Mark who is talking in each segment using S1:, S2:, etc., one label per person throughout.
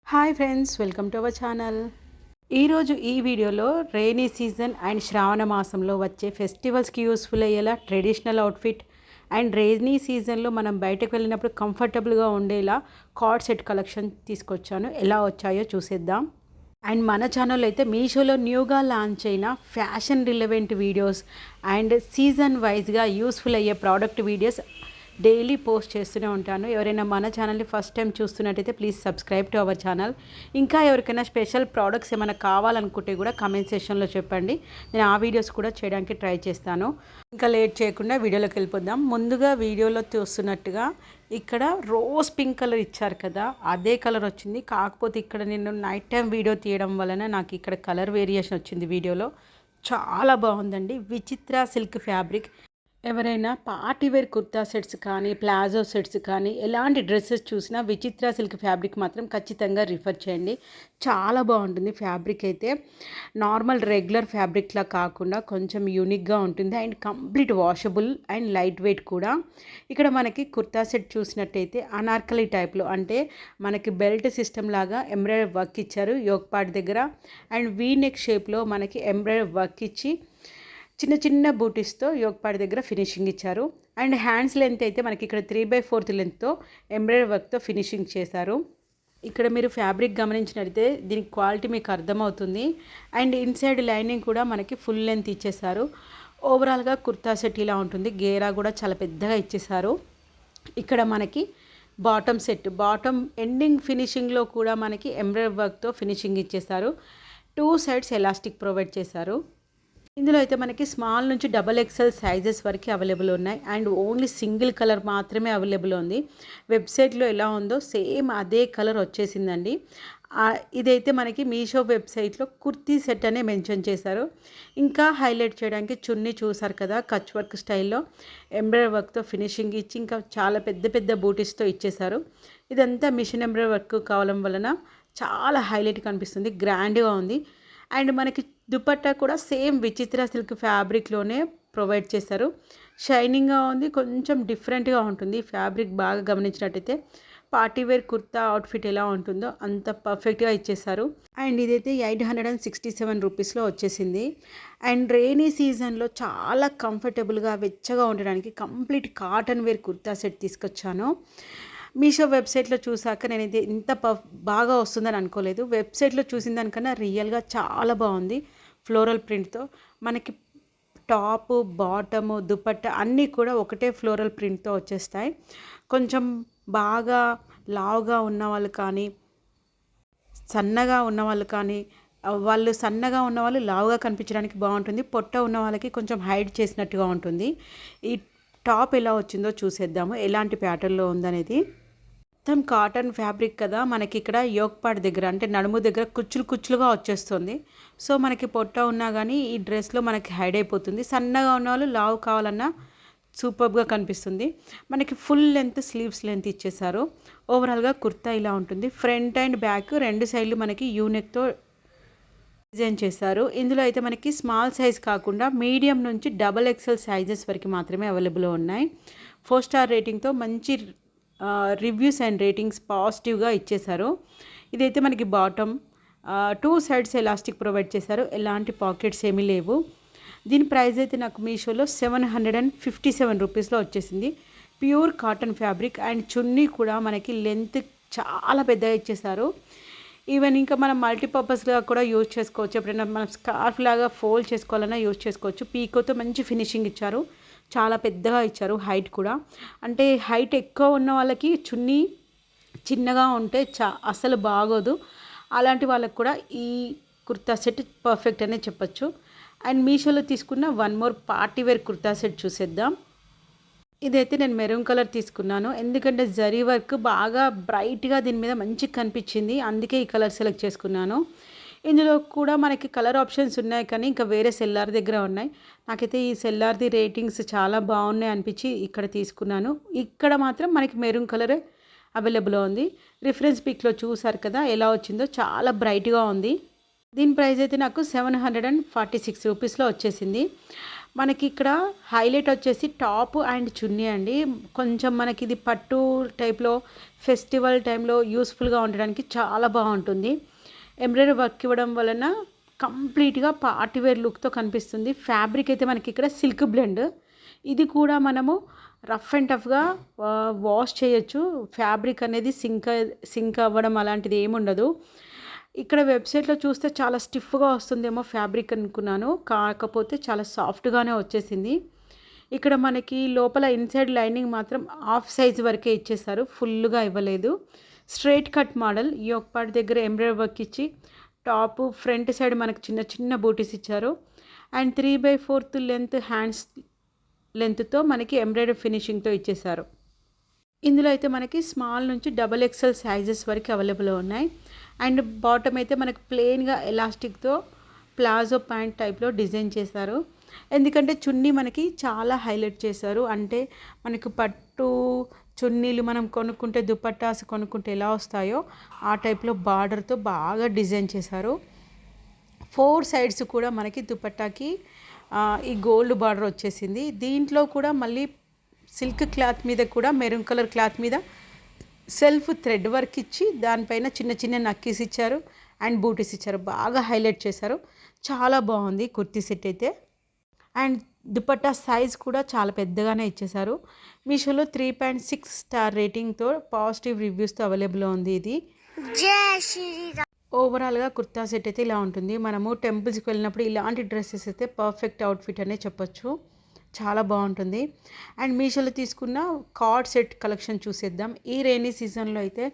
S1: Hi friends, welcome to our channel. ఈరోజు ఈ వీడియోలో రెయినీ సీజన్ అండ్ శ్రావణ మాసంలో వచ్చే ఫెస్టివల్స్కి యూస్ఫుల్ అయ్యేలా ట్రెడిషనల్ అవుట్ఫిట్ అండ్ రెయినీ సీజన్లో మనం బయటకు వెళ్ళినప్పుడు కంఫర్టబుల్గా ఉండేలా కార్డ్ సెట్ కలెక్షన్ తీసుకొచ్చాను. ఎలా వచ్చాయో చూసేద్దాం. అండ్ మన ఛానల్ అయితే మీషోలో న్యూగా లాంచ్ అయిన fashion relevant videos and season వైజ్గా యూస్ఫుల్ అయ్యే ప్రోడక్ట్ వీడియోస్ డైలీ పోస్ట్ చేస్తూనే ఉంటాను. ఎవరైనా మన ఛానల్ని ఫస్ట్ టైం చూస్తున్నట్టయితే please subscribe to our channel. ఇంకా ఎవరికైనా స్పెషల్ ప్రోడక్ట్స్ ఏమైనా కావాలనుకుంటే కూడా కమెంట్ సెక్షన్లో చెప్పండి. నేను ఆ వీడియోస్ కూడా చేయడానికి ట్రై చేస్తాను. ఇంకా లేట్ చేయకుండా వీడియోలోకి వెళ్ళిపోదాం. ముందుగా వీడియోలో చూస్తున్నట్టుగా ఇక్కడ రోజ్ పింక్ కలర్ ఇచ్చారు కదా, అదే కలర్ వచ్చింది. కాకపోతే ఇక్కడ నేను నైట్ టైం వీడియో తీయడం వలన నాకు ఇక్కడ కలర్ వేరియేషన్ వచ్చింది వీడియోలో. చాలా బాగుందండి. విచిత్ర సిల్క్ ఫ్యాబ్రిక్. ఎవరైనా పార్టీవేర్ కుర్తా సెట్స్ కానీ ప్లాజో సెట్స్ కానీ ఎలాంటి డ్రెస్సెస్ చూసినా విచిత్ర సిల్క్ ఫ్యాబ్రిక్ మాత్రం ఖచ్చితంగా రిఫర్ చేయండి. చాలా బాగుంటుంది ఫ్యాబ్రిక్ అయితే. నార్మల్ రెగ్యులర్ ఫ్యాబ్రిక్లా కాకుండా కొంచెం యూనిక్గా ఉంటుంది and complete washable and light weight కూడా. ఇక్కడ మనకి కుర్తా సెట్ చూసినట్టయితే అనార్కలి టైప్లో, అంటే మనకి బెల్ట్ సిస్టమ్ లాగా ఎంబ్రాయిడరీ వర్క్ ఇచ్చారు యోక్ పార్ట్ దగ్గర. అండ్ వీ నెక్ షేప్లో మనకి ఎంబ్రాయిడరీ వర్క్ ఇచ్చి చిన్న చిన్న బూటీస్తో యోగపాడి దగ్గర ఫినిషింగ్ ఇచ్చారు. అండ్ హ్యాండ్స్ లెంత్ అయితే మనకి ఇక్కడ 3/4 లెంత్తో ఎంబ్రాయిడరీ వర్క్తో ఫినిషింగ్ చేశారు. ఇక్కడ మీరు ఫ్యాబ్రిక్ గమనించినట్లయితే దీనికి క్వాలిటీ మీకు అర్థమవుతుంది. అండ్ ఇన్సైడ్ లైనింగ్ కూడా మనకి ఫుల్ లెంత్ ఇచ్చేసారు. ఓవరాల్గా కుర్తా సెట్ ఇలా ఉంటుంది. గేరా కూడా చాలా పెద్దగా ఇచ్చేసారు. ఇక్కడ మనకి బాటమ్ సెట్, బాటమ్ ఎండింగ్ ఫినిషింగ్లో కూడా మనకి ఎంబ్రాయిడరీ వర్క్తో ఫినిషింగ్ ఇచ్చేసారు. 2 సైడ్స్ ఎలాస్టిక్ ప్రొవైడ్ చేశారు. ఇందులో అయితే మనకి స్మాల్ నుంచి XXL సైజెస్ వరకు అవైలబుల్ ఉన్నాయి. అండ్ ఓన్లీ సింగిల్ కలర్ మాత్రమే అవైలబుల్ ఉంది. వెబ్సైట్లో ఎలా ఉందో సేమ్ అదే కలర్ వచ్చేసిందండి. ఇదైతే మనకి మీషో వెబ్సైట్లో కుర్తీ సెట్ అనే మెన్షన్ చేశారు. ఇంకా హైలైట్ చేయడానికి చున్నీ చూసారు కదా, కచ్ వర్క్ స్టైల్లో ఎంబ్రాయిడరీ వర్క్తో ఫినిషింగ్ ఇచ్చి ఇంకా చాలా పెద్ద పెద్ద బూటీస్తో ఇచ్చేశారు. ఇదంతా మిషన్ ఎంబ్రాయిడరీ వర్క్ కావడం వలన చాలా హైలైట్ కనిపిస్తుంది, గ్రాండ్గా ఉంది. అండ్ మనకి దుపట్టా కూడా సేమ్ విచిత్ర సిల్క్ ఫ్యాబ్రిక్లోనే ప్రొవైడ్ చేశారు. షైనింగ్గా ఉంది, కొంచెం డిఫరెంట్గా ఉంటుంది. ఫ్యాబ్రిక్ బాగా గమనించినట్టయితే పార్టీవేర్ కుర్తా అవుట్ఫిట్ ఎలా ఉంటుందో అంత పర్ఫెక్ట్గా ఇచ్చేసారు. అండ్ ఇదైతే 867 రూపీస్లో వచ్చేసింది. అండ్ రెయినీ సీజన్లో చాలా కంఫర్టబుల్గా వెచ్చగా ఉండడానికి complete cotton wear kurta set తీసుకొచ్చాను. మీషో వెబ్సైట్లో చూసాక నేను ఇది ఇంత బాగా వస్తుందని అనుకోలేదు. వెబ్సైట్లో చూసిన దానికన్నా రియల్గా చాలా బాగుంది. ఫ్లోరల్ ప్రింట్తో మనకి టాపు, బాటము, దుపట్టా అన్నీ కూడా ఒకటే ఫ్లోరల్ ప్రింట్తో వచ్చేస్తాయి. కొంచెం బాగా లావుగా ఉన్న వాళ్ళు కానీ సన్నగా ఉన్న వాళ్ళు కానీ, వాళ్ళు సన్నగా ఉన్న వాళ్ళు లావుగా కనిపించడానికి బాగుంటుంది. పొట్ట ఉన్న వాళ్ళకి కొంచెం హైడ్ చేసినట్టుగా ఉంటుంది. ఈ టాప్ ఎలా వచ్చిందో చూసేద్దాము, ఎలాంటి ప్యాటర్న్లో ఉందనేది. మొత్తం కాటన్ ఫ్యాబ్రిక్ కదా, మనకి ఇక్కడ యోక్ పార్ట్ దగ్గర అంటే నడుము దగ్గర కుచ్చులు కుచ్చులుగా వచ్చేస్తుంది. సో మనకి పొట్ట ఉన్నా కానీ ఈ డ్రెస్లో మనకి హైడ్ అయిపోతుంది. సన్నగా ఉన్న వాళ్ళు లావు కావాలన్నా సూపర్గా కనిపిస్తుంది. మనకి ఫుల్ లెంత్ స్లీవ్స్ లెంత్ ఇచ్చేసారు. ఓవరాల్గా కుర్తా ఇలా ఉంటుంది. ఫ్రంట్ అండ్ బ్యాక్ రెండు సైడ్లు మనకి యూనెక్తో డిజైన్ చేశారు. ఇందులో అయితే మనకి స్మాల్ సైజ్ కాకుండా మీడియం నుంచి XXL సైజెస్ వరకు మాత్రమే అవైలబుల్ ఉన్నాయి. 4 స్టార్ రేటింగ్తో మంచి రివ్యూస్ అండ్ రేటింగ్స్ పాజిటివ్గా ఇచ్చేశారు. ఇదైతే మనకి బాటమ్ 2 సైడ్స్ ఎలాస్టిక్ ప్రొవైడ్ చేశారు. ఎలాంటి పాకెట్స్ ఏమీ లేవు. దీని ప్రైస్ అయితే నాకు మీషోలో 757 రూపీస్లో వచ్చేసింది. ప్యూర్ కాటన్ ఫ్యాబ్రిక్ అండ్ చున్నీ కూడా మనకి లెంత్ చాలా పెద్దగా ఇచ్చేశారు. ఈవెన్ ఇంకా మనం మల్టీపర్పస్గా కూడా యూజ్ చేసుకోవచ్చు. ఎప్పుడైనా మనం స్కార్ఫ్ లాగా ఫోల్డ్ చేసుకోవాలన్నా యూజ్ చేసుకోవచ్చు. పీకోతో మంచి ఫినిషింగ్ ఇచ్చారు. చాలా పెద్దగా ఇచ్చారు. హైట్ కూడా, అంటే హైట్ ఎక్కువ ఉన్న వాళ్ళకి చున్నీ చిన్నగా ఉంటే అసలు బాగోదు. అలాంటి వాళ్ళకి కూడా ఈ కుర్తా సెట్ పర్ఫెక్ట్ అనే చెప్పచ్చు. అండ్ మీషోలో తీసుకున్న one more party wear kurta set చూసేద్దాం. ఇదైతే నేను మెరూన్ కలర్ తీసుకున్నాను, ఎందుకంటే జరీ వర్క్ బాగా బ్రైట్గా దీని మీద మంచిగా కనిపించింది. అందుకే ఈ కలర్ సెలెక్ట్ చేసుకున్నాను. ఇందులో కూడా మనకి కలర్ ఆప్షన్స్ ఉన్నాయి, కానీ ఇంకా వేరే సెల్లార్ దగ్గర ఉన్నాయి. నాకైతే ఈ సెల్లార్ది రేటింగ్స్ చాలా బాగున్నాయి అనిపించి ఇక్కడ తీసుకున్నాను. ఇక్కడ మాత్రం మనకి మెరూన్ కలర్ అవైలబుల్ ఉంది. రిఫరెన్స్ పిక్లో చూసారు కదా ఎలా వచ్చిందో, చాలా బ్రైట్గా ఉంది. దీని ప్రైస్ అయితే నాకు 746 రూపీస్లో వచ్చేసింది. మనకి ఇక్కడ హైలైట్ వచ్చేసి టాప్ అండ్ చున్నీ అండి. కొంచెం మనకి ఇది పట్టు టైప్‌లో ఫెస్టివల్ టైంలో యూస్‌ఫుల్‌గా ఉండడానికి చాలా బాగుంటుంది. ఎంబ్రాయిడరీ వర్క్ ఇవ్వడం వలన కంప్లీట్‌గా పార్టీ వేర్ లుక్‌తో కనిపిస్తుంది. ఫ్యాబ్రిక్ అయితే మనకి ఇక్కడ సిల్క్ బ్లెండ్. ఇది కూడా మనము రఫ్ అండ్ టఫ్‌గా వాష్ చేయొచ్చు. ఫ్యాబ్రిక్ అనేది సింక్ అవ్వడం అలాంటిది ఏమి ఉండదు. ఇక్కడ వెబ్సైట్లో చూస్తే చాలా స్టిఫ్గా వస్తుందేమో ఫ్యాబ్రిక్ అనుకున్నాను, కాకపోతే చాలా సాఫ్ట్గానే వచ్చేసింది. ఇక్కడ మనకి లోపల ఇన్సైడ్ లైనింగ్ మాత్రం హాఫ్ సైజ్ వరకే ఇచ్చేసారు, ఫుల్గా ఇవ్వలేదు. స్ట్రైట్ కట్ మోడల్, ఈ ఒక పార్ట్ దగ్గర ఎంబ్రాయిడరీ వర్క్ ఇచ్చి టాప్ ఫ్రంట్ సైడ్ మనకు చిన్న చిన్న బూటీస్ ఇచ్చారు. అండ్ 3/4 లెంత్ హ్యాండ్స్ లెంత్తో మనకి ఎంబ్రాయిడరీ ఫినిషింగ్తో ఇచ్చేసారు. ఇందులో అయితే మనకి స్మాల్ నుంచి XXL సైజెస్ వరకు అవైలబుల్ ఉన్నాయి. అండ్ బాటమ్ అయితే మనకు ప్లెయిన్గా ఎలాస్టిక్తో ప్లాజో ప్యాంట్ టైప్లో డిజైన్ చేశారు. ఎందుకంటే చున్నీ మనకి చాలా హైలైట్ చేశారు. అంటే మనకు పట్టు చున్నీలు మనం కొనుక్కుంటే, దుపట్టాస్ కొనుక్కుంటే ఎలా వస్తాయో ఆ టైప్లో బార్డర్తో బాగా డిజైన్ చేశారు. 4 సైడ్స్ కూడా మనకి దుపట్టాకి ఈ గోల్డ్ బార్డర్ వచ్చేసింది. దీంట్లో కూడా మళ్ళీ సిల్క్ క్లాత్ మీద కూడా మెరూన్ కలర్ క్లాత్ మీద సెల్ఫ్ థ్రెడ్ వర్క్ ఇచ్చి దానిపైన చిన్న చిన్న నక్కీస్ ఇచ్చారు అండ్ బూటీస్ ఇచ్చారు. బాగా హైలైట్ చేశారు. చాలా బాగుంది కుర్తీ సెట్ అయితే. అండ్ దుపట్టా సైజ్ కూడా చాలా పెద్దగానే ఇచ్చేశారు. మీషోలో 3.6 స్టార్ రేటింగ్తో పాజిటివ్ రివ్యూస్తో అవైలబుల్ ఉంది ఇది. ఓవరాల్గా కుర్తా సెట్ అయితే ఇలా ఉంటుంది. మనము టెంపుల్స్కి వెళ్ళినప్పుడు ఇలాంటి డ్రెస్సెస్ అయితే పర్ఫెక్ట్ అవుట్ఫిట్ అనే చెప్పొచ్చు. చాలా బాగుంటుంది. అండ్ మీషోలో తీసుకున్న కార్డ్ సెట్ కలెక్షన్ చూసేద్దాం. ఈ రైనీ సీజన్లో అయితే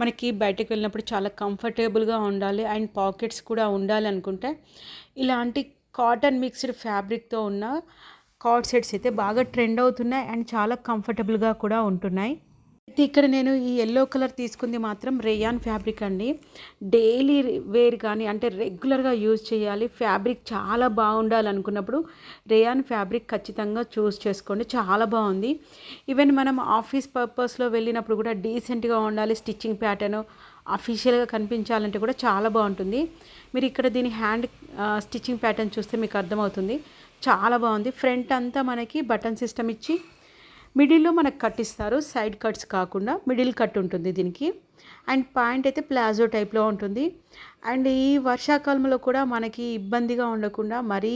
S1: మనకి బయటకు వెళ్ళినప్పుడు చాలా కంఫర్టబుల్గా ఉండాలి అండ్ పాకెట్స్ కూడా ఉండాలి అనుకుంటే ఇలాంటి కాటన్ మిక్స్డ్ ఫ్యాబ్రిక్తో ఉన్న కార్డ్ సెట్స్ అయితే బాగా ట్రెండ్ అవుతున్నాయి అండ్ చాలా కంఫర్టబుల్గా కూడా ఉంటున్నాయి. అయితే ఇక్కడ నేను ఈ ఎల్లో కలర్ తీసుకుంది మాత్రం రేయాన్ ఫ్యాబ్రిక్ అండి. డైలీ వేర్ కానీ అంటే రెగ్యులర్గా యూజ్ చేయాలి, ఫ్యాబ్రిక్ చాలా బాగుండాలి అనుకున్నప్పుడు రేయాన్ ఫ్యాబ్రిక్ ఖచ్చితంగా చూస్ చేసుకోండి. చాలా బాగుంది. ఈవెన్ మనం ఆఫీస్ పర్పస్లో వెళ్ళినప్పుడు కూడా డీసెంట్గా ఉండాలి, స్టిచ్చింగ్ ప్యాటర్న్ అఫీషియల్గా కనిపించాలంటే కూడా చాలా బాగుంటుంది. మీరు ఇక్కడ దీని హ్యాండ్ స్టిచ్చింగ్ ప్యాటర్న్ చూస్తే మీకు అర్థమవుతుంది. చాలా బాగుంది. ఫ్రంట్ అంతా మనకి బటన్ సిస్టమ్ ఇచ్చి మిడిల్లో మనకు కట్ ఇస్తారు, సైడ్ కట్స్ కాకుండా మిడిల్ కట్ ఉంటుంది దీనికి. అండ్ ప్యాంట్ అయితే ప్లాజో టైప్లో ఉంటుంది. అండ్ ఈ వర్షాకాలంలో కూడా మనకి ఇబ్బందిగా ఉండకుండా మరీ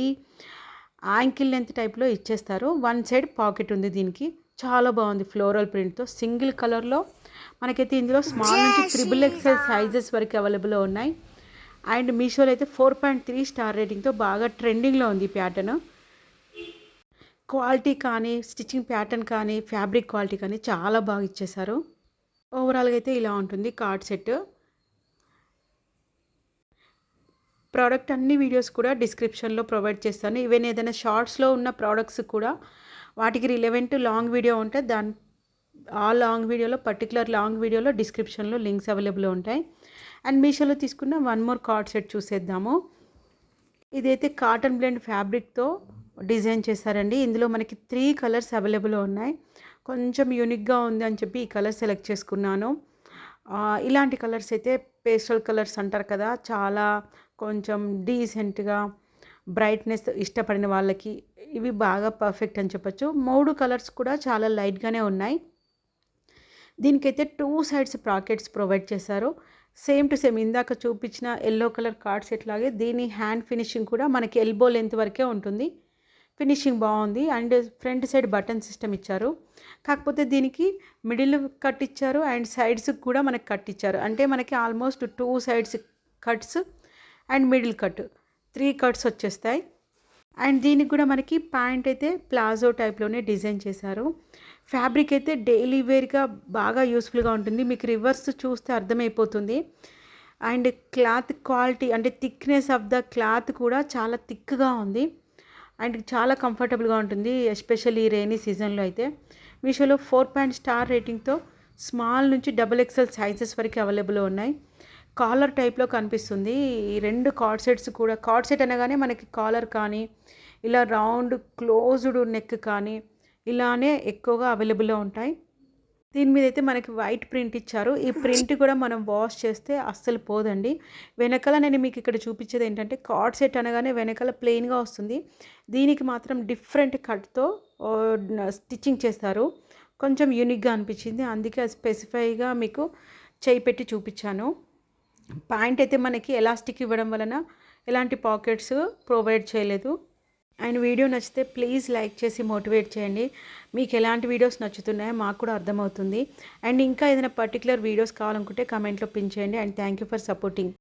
S1: యాంకిల్ లెంత్ టైప్లో ఇచ్చేస్తారు. వన్ సైడ్ పాకెట్ ఉంది దీనికి. చాలా బాగుంది ఫ్లోరల్ ప్రింట్తో సింగిల్ కలర్లో. మనకైతే ఇందులో స్మాల్ నుంచి XXL సైజెస్ వరకు అవైలబుల్ ఉన్నాయి. అండ్ మీషోలో అయితే 4.3 స్టార్ రేటింగ్తో బాగా ట్రెండింగ్లో ఉంది ఈ ప్యాటర్న్. క్వాలిటీ కానీ, స్టిచ్చింగ్ ప్యాటర్న్ కానీ, ఫ్యాబ్రిక్ క్వాలిటీ కానీ చాలా బాగా ఇచ్చేశారు. ఓవరాల్గా అయితే ఇలా ఉంటుంది కార్డ్ సెట్. ప్రోడక్ట్ అన్ని వీడియోస్ కూడా డిస్క్రిప్షన్లో ప్రొవైడ్ చేస్తాను. ఈవెన్ ఏదైనా షార్ట్స్లో ఉన్న ప్రోడక్ట్స్ కూడా వాటికి రిలవెంట్ లాంగ్ వీడియో ఉంటే ఆ లాంగ్ వీడియోలో పర్టికులర్ లాంగ్ వీడియోలో డిస్క్రిప్షన్లో లింక్స్ అవైలబుల్ ఉంటాయి. అండ్ మీషోలో తీసుకున్న వన్ మోర్ కార్డ్ సెట్ చూసేద్దాము. ఇదైతే కాటన్ బ్లెండ్ ఫ్యాబ్రిక్తో డిజైన్ చేశారండి. ఇందులో మనకి 3 కలర్స్ అవైలబుల్ ఉన్నాయి. కొంచెం యూనిక్గా ఉంది అని చెప్పి ఈ కలర్ సెలెక్ట్ చేసుకున్నాను. ఇలాంటి కలర్స్ అయితే పేస్టల్ కలర్స్ అంటారు కదా, చాలా కొంచెం డీసెంట్గా బ్రైట్నెస్ ఇష్టపడిన వాళ్ళకి ఇవి బాగా పర్ఫెక్ట్ అని చెప్పచ్చు. 3 కలర్స్ కూడా చాలా లైట్గానే ఉన్నాయి. దీనికైతే 2 సైడ్స్ పాకెట్స్ ప్రొవైడ్ చేశారు. సేమ్ టు సేమ్ ఇందాక చూపించిన ఎల్లో కలర్ కార్డ్ సెట్ లాగే దీని హ్యాండ్ ఫినిషింగ్ కూడా మనకి ఎల్బో లెంత్ వరకే ఉంటుంది. ఫినిషింగ్ బాగుంది. And front side button system ఇచ్చారు. కాకపోతే దీనికి మిడిల్ కట్ ఇచ్చారు అండ్ సైడ్స్కి కూడా మనకి కట్ ఇచ్చారు. అంటే మనకి almost 2 sides cuts and middle cut 3 cuts వచ్చేస్తాయి. అండ్ దీనికి కూడా మనకి ప్యాంట్ అయితే ప్లాజో టైప్లోనే డిజైన్ చేశారు. ఫ్యాబ్రిక్ అయితే డైలీ వేర్గా బాగా యూస్ఫుల్గా ఉంటుంది. మీకు రివర్స్ చూస్తే అర్థమైపోతుంది. అండ్ క్లాత్ క్వాలిటీ అంటే థిక్నెస్ ఆఫ్ ద క్లాత్ కూడా చాలా థిక్గా ఉంది అండ్ చాలా కంఫర్టబుల్గా ఉంటుంది, ఎస్పెషల్లీ ఈ రైనీ సీజన్లో అయితే. మీషోలో 4 స్టార్ రేటింగ్తో స్మాల్ నుంచి XXL సైజెస్ వరకు అవైలబుల్ ఉన్నాయి. కాలర్ టైప్లో కనిపిస్తుంది. ఈ 2 కార్డ్ సెట్స్ కూడా, కార్డ్ సెట్ అనగానే మనకి కాలర్ కానీ ఇలా రౌండ్ క్లోజ్డ్ నెక్ కానీ ఇలానే ఎక్కువగా అవైలబుల్లో ఉంటాయి. దీని మీదైతే మనకి వైట్ ప్రింట్ ఇచ్చారు. ఈ ప్రింట్ కూడా మనం వాష్ చేస్తే అస్సలు పోదండి. వెనకాల నేను మీకు ఇక్కడ చూపించేది ఏంటంటే కార్డ్ సెట్ అనగానే వెనకాల ప్లెయిన్‌గా వస్తుంది. దీనికి మాత్రం డిఫరెంట్ కట్‌తో స్టిచ్చింగ్ చేస్తారు. కొంచెం యూనిక్‌గా అనిపించింది. అందుకే అది స్పెసిఫైగా మీకు చేయి పెట్టి చూపించాను. ప్యాంట్ అయితే మనకి ఎలాస్టిక్ ఇవ్వడం వలన ఎలాంటి పాకెట్స్ ప్రొవైడ్ చేయలేదు. అండ్ వీడియో నచ్చితే ప్లీజ్ లైక్ చేసి మోటివేట్ చేయండి. మీకు ఎలాంటి వీడియోస్ నచ్చుతున్నాయో మాకు కూడా అర్థమవుతుంది. అండ్ ఇంకా ఏదైనా పర్టికులర్ వీడియోస్ కావాలనుకుంటే కామెంట్లో పిన్ చేయండి. And thank you for supporting.